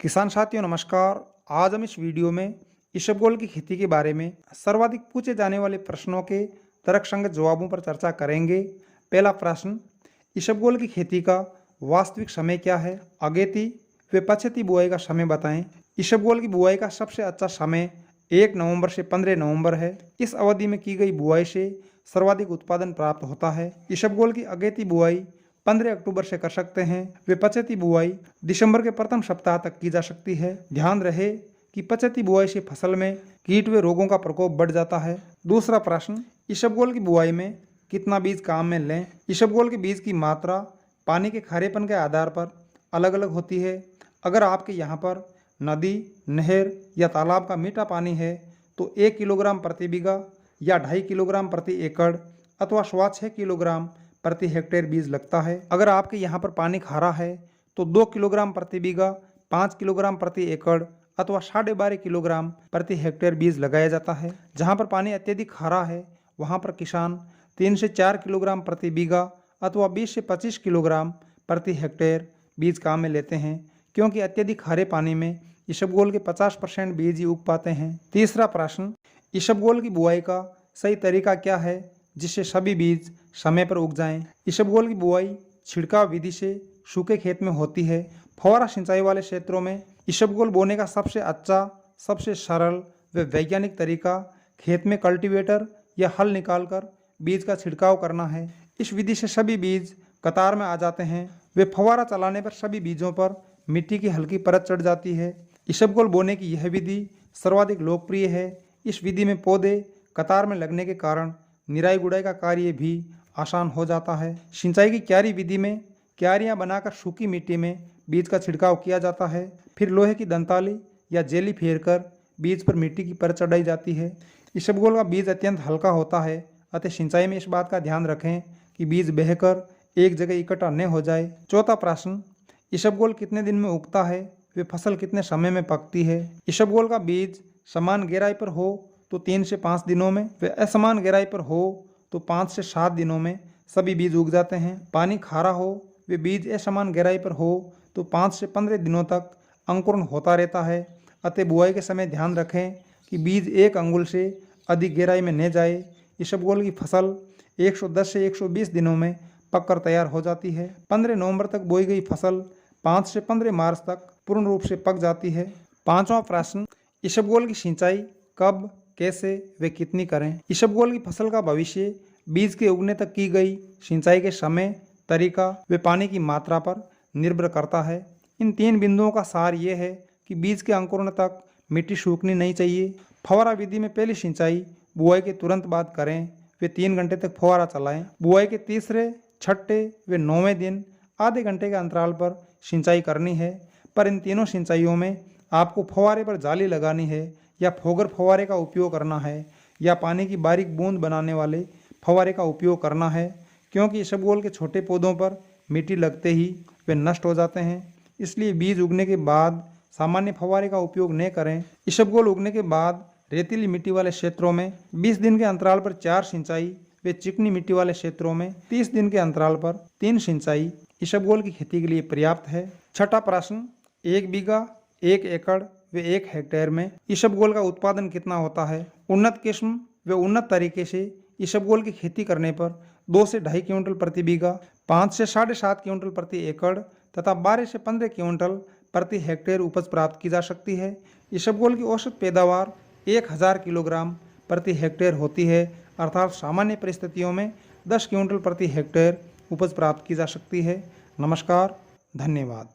किसान साथियों नमस्कार। आज हम इस वीडियो में इसबगोल की खेती के बारे में सर्वाधिक पूछे जाने वाले प्रश्नों के तर्कसंगत जवाबों पर चर्चा करेंगे। पहला प्रश्न, इसबगोल की खेती का वास्तविक समय क्या है? अगेती व पछेती बुआई का समय बताएं। इसबगोल की बुआई का सबसे अच्छा समय 1 नवंबर से 15 नवंबर है। इस अवधि में की गई बुआई से सर्वाधिक उत्पादन प्राप्त होता है। इसबगोल की अगेती बुआई 15 अक्टूबर से कर सकते हैं। वे पछेती बुआई दिसंबर के प्रथम सप्ताह तक की जा सकती है। ध्यान रहे कि पछेती बुआई से फसल में कीट व रोगों का प्रकोप बढ़ जाता है। दूसरा प्रश्न, इसबगोल की बुआई में कितना बीज काम में लें? इसबगोल के बीज की मात्रा पानी के खारेपन के आधार पर अलग अलग होती है। अगर आपके यहाँ पर नदी, नहर या तालाब का मीठा पानी है तो 1 किलोग्राम प्रति बीघा या 2.5 किलोग्राम प्रति एकड़ अथवा 6.25 किलोग्राम प्रति हेक्टेयर बीज लगता है। अगर आपके यहाँ पर पानी खारा है तो 2 किलोग्राम प्रति बीघा, 5 किलोग्राम प्रति एकड़ अथवा 12.5 किलोग्राम प्रति हेक्टेयर बीज लगाया जाता है। जहाँ पर पानी अत्यधिक खारा है वहाँ पर किसान 3 से 4 किलोग्राम प्रति बीघा अथवा 20 से 25 किलोग्राम प्रति हेक्टेयर बीज काम में लेते हैं, क्योंकि अत्यधिक खारे पानी में इसबगोल के 50% बीज ही उग पाते हैं। तीसरा प्रश्न, इसबगोल की बुआई का सही तरीका क्या है जिससे सभी बीज समय पर उग जाएं? इसबगोल की बुआई छिड़काव विधि से सूखे खेत में होती है। फव्वारा सिंचाई वाले क्षेत्रों में इसबगोल बोने का सबसे अच्छा, सबसे सरल व वैज्ञानिक तरीका खेत में कल्टीवेटर या हल निकालकर बीज का छिड़काव करना है। इस विधि से सभी बीज कतार में आ जाते हैं। वे फव्वारा चलाने पर सभी बीजों पर मिट्टी की हल्की परत चढ़ जाती है। इसबगोल बोने की यह विधि सर्वाधिक लोकप्रिय है। इस विधि में पौधे कतार में लगने के कारण निराई गुड़ाई का कार्य भी आसान हो जाता है। सिंचाई की क्यारी विधि में क्यारियां बनाकर सूखी मिट्टी में बीज का छिड़काव किया जाता है। फिर लोहे की दंताली या जेली फेरकर बीज पर मिट्टी की परत चढ़ाई जाती है। इसबगोल का बीज अत्यंत हल्का होता है, अतः सिंचाई में इस बात का ध्यान रखें कि बीज बहकर एक जगह इकट्ठा न हो जाए। चौथा प्रश्न, इसबगोल कितने दिन में उगता है? वे फसल कितने समय में पकती है? इसबगोल का बीज समान गहराई पर हो तो 3 से 5 दिनों में, वे असमान गहराई पर हो तो 5 से 7 दिनों में सभी बीज उग जाते हैं। पानी खारा हो वे बीज असमान गहराई पर हो तो 5 से 15 दिनों तक अंकुरण होता रहता है। अतः बुआई के समय ध्यान रखें कि बीज 1 अंगुल से अधिक गहराई में न जाए। इसबगोल की फसल 110 से 120 दिनों में पककर तैयार हो जाती है। 15 नवंबर तक बोई गई फसल 5 से 15 मार्च तक पूर्ण रूप से पक जाती है। पांचवा प्रश्न, इसबगोल की सिंचाई कब, कैसे व कितनी करें? इसबगोल की फसल का भविष्य बीज के उगने तक की गई सिंचाई के समय, तरीका व पानी की मात्रा पर निर्भर करता है। इन 3 बिंदुओं का सार ये है कि बीज के अंकुरण तक मिट्टी सूखनी नहीं चाहिए। फव्वारा विधि में पहली सिंचाई बुआई के तुरंत बाद करें। वे 3 घंटे तक फव्वारा चलाएं। बुआई के तीसरे, छठे व 9वें दिन आधे घंटे के अंतराल पर सिंचाई करनी है। पर इन तीनों सिंचाइयों में आपको फव्वारे पर जाली लगानी है या फोगर फव्वारे का उपयोग करना है या पानी की बारीक बूंद बनाने वाले फव्वारे का उपयोग करना है, क्योंकि इसबगोल के छोटे पौधों पर मिट्टी लगते ही वे नष्ट हो जाते हैं। इसलिए बीज उगने के बाद सामान्य फव्वारे का उपयोग न करें। इसबगोल उगने के बाद रेतीली मिट्टी वाले क्षेत्रों में 20 दिन के अंतराल पर 4 सिंचाई व चिकनी मिट्टी वाले क्षेत्रों में 30 दिन के अंतराल पर 3 सिंचाई इसबगोल की खेती के लिए पर्याप्त है। छठा प्रश्न, 1 बीघा, 1 एकड़ व 1 हेक्टेयर में इसबगोल का उत्पादन कितना होता है? उन्नत किस्म व उन्नत तरीके से इसबगोल की खेती करने पर 2 से 2.5 क्विंटल प्रति बीघा, 5 से 7.5 क्विंटल प्रति एकड़ तथा 12 से 15 क्विंटल प्रति हेक्टेयर उपज प्राप्त की जा सकती है। इसबगोल की औसत पैदावार 1000 किलोग्राम प्रति हेक्टेयर होती है, अर्थात सामान्य परिस्थितियों में 10 क्विंटल प्रति हेक्टेयर उपज प्राप्त की जा सकती है। नमस्कार, धन्यवाद।